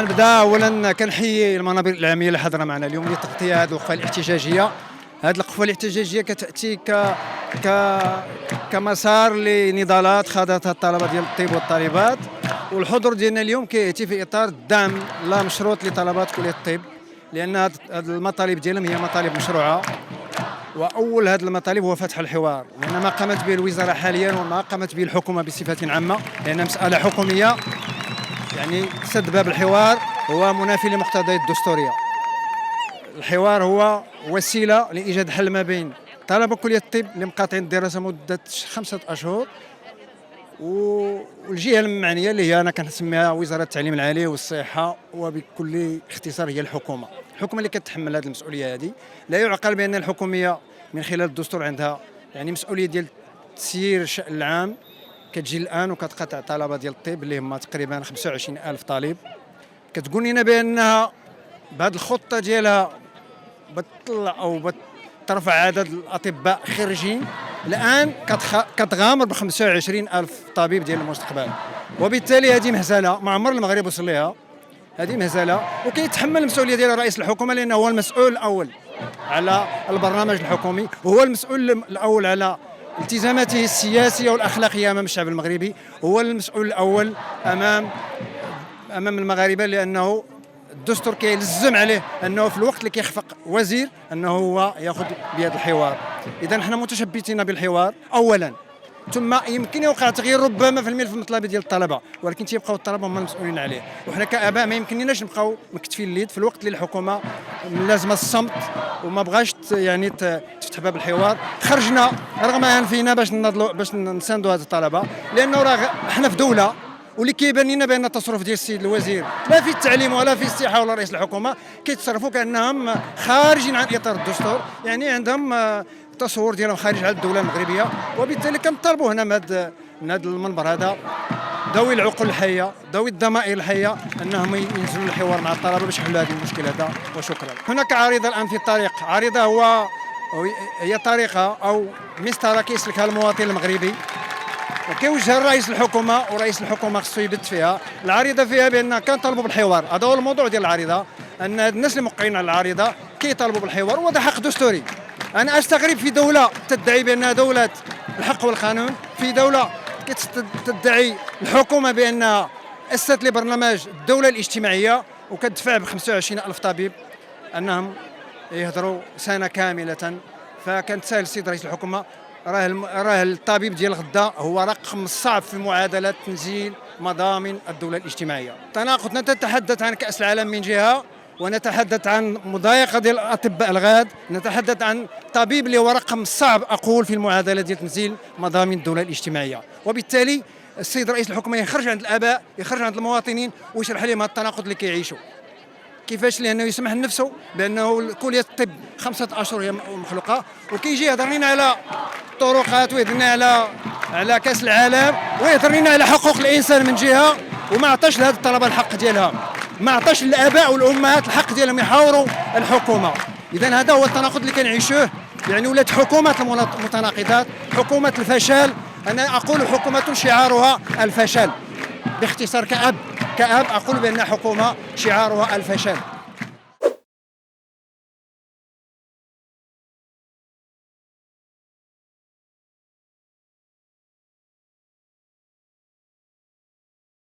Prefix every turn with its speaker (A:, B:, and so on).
A: كنبدا اولا كنحيي المنابر الاعلاميه اللي حاضره معنا اليوم لتغطيه هذه الوقفه الاحتجاجيه. هذه الوقفه الاحتجاجيه كتاتي ك كمسار لنضالات خاضتها الطلبه ديال الطب والطالبات، والحضور ديالنا اليوم كياتي في اطار الدعم لا مشروط لطلبات كليه الطب، لان هذه المطالب ديالهم هي مطالب مشروعه. واول هذه المطالب هو فتح الحوار، لان ما قامت به الوزاره حاليا وما قامت به الحكومه بصفه عامه، لان مساله حكوميه. يعني سد باب الحوار هو منافي لمقتضيات الدستوريه. الحوار هو وسيله لايجاد حل ما بين طلبه كليه الطب اللي مقاطعين الدراسه مده 5 اشهر والجهه المعنيه اللي هي انا كنسميها وزاره التعليم العالي والصحه، وبكل اختصار هي الحكومه. الحكومه اللي كتحمل هذه المسؤوليه هذه. لا يعقل بان الحكوميه من خلال الدستور عندها يعني مسؤوليه ديال تسيير الشأن العام، كتجي الان وكتقاطع طلبه ديال الطب اللي هما تقريبا 25,000 طالب. كتقول لنا بانها بهذه الخطه ديالها بتطلع او بترفع عدد الاطباء خريجين. الان كتغامر ب 25,000 طبيب ديال المستقبل، وبالتالي هذه مهزله ما عمر المغرب وصل لها. هذه مهزله وكيتحمل المسؤوليه ديال رئيس الحكومه، لانه هو المسؤول الاول على البرنامج الحكومي، وهو المسؤول الاول على التزاماته السياسيه والاخلاقيه امام الشعب المغربي، هو المسؤول الاول امام المغاربه، لانه الدستور كيلزم عليه انه في الوقت اللي كيخفق وزير انه هو ياخذ بيد الحوار. اذا حنا متشبتين بالحوار اولا، ثم يمكن يوقع تغيير ربما في الملف المطلبي ديال الطلبه، ولكن تيبقاو الطلبه هما المسؤولين عليه. وحنا كاباء ما يمكنناش نبقاو مكتفين اليد في الوقت اللي الحكومه لازمه الصمت وما بغاش يعني تفتح باب الحوار. خرجنا رغم انفنا باش نناضلوا باش نساندوا هذه الطلبه، لانه راه حنا في دوله واللي كيبان لنا بان التصرف ديال السيد الوزير لا في التعليم ولا في الصحه ولا رئيس الحكومه كيتصرفوا كانهم خارجين عن اطار الدستور، يعني عندهم التصور ديالهم خارج على الدوله المغربيه. وبالتالي كنطالبوا هنا من هذا المنبر هذا ذوي العقول الحيه ذوي الضمائر الحيه انهم ينزلوا الحوار مع الطلبه باش يحلوا هذه المشكل هذا. وشكرا. هناك عارضه الان في الطريق، عارضه هي طريقه او مسطره كيسلكها المواطن المغربي وكيوجهها رئيس الحكومه، ورئيس الحكومه خصو يبت فيها. العارضه فيها بان كنطالبوا بالحوار، هذا هو الموضوع ديال العارضه، ان الناس اللي موقعين على العارضه كيطالبوا بالحوار، وهذا حق دستوري. انا استغرب في دوله تدعي بانها دوله الحق والقانون، في دوله تدعي الحكومه بانها اسست لبرنامج الدوله الاجتماعيه وكتدفع ب 25,000 طبيب انهم يهضروا سنه كامله. فكنتسائل السيد رئيس الحكومه، راه الطبيب ديال غدا هو رقم صعب في معادله تنزيل مضامن الدوله الاجتماعيه. تناقض، نتحدث عن كاس العالم من جهه، ونتحدث عن مضايقه ديال الاطباء الغاد، نتحدث عن طبيب اللي هو رقم صعب اقول في المعادله ديال تنزيل مضامن الدوله الاجتماعيه. وبالتالي السيد رئيس الحكومه يخرج عند الاباء، يخرج عند المواطنين ويشرح لهم هذا التناقض اللي كيعيشوا كيفاش، لانه يسمح لنفسه بانه كليه الطب 5 اشهر هي مخلوقه، وكيجي يهضر لنا على الطرقات ويهضر لنا على كاس العالم ويهضر لنا على حقوق الانسان من جهه، وما عطاش لهذ الطلبه الحق ديالها، ما عطاش للاباء والامهات الحق ديالهم يحاوروا الحكومه. اذا هذا هو التناقض اللي كنعيشوه، يعني ولات حكومه المتناقضات، حكومه الفشل. انا اقول حكومه شعارها الفشل. باختصار كأب اقول بان حكومه شعارها الفشل.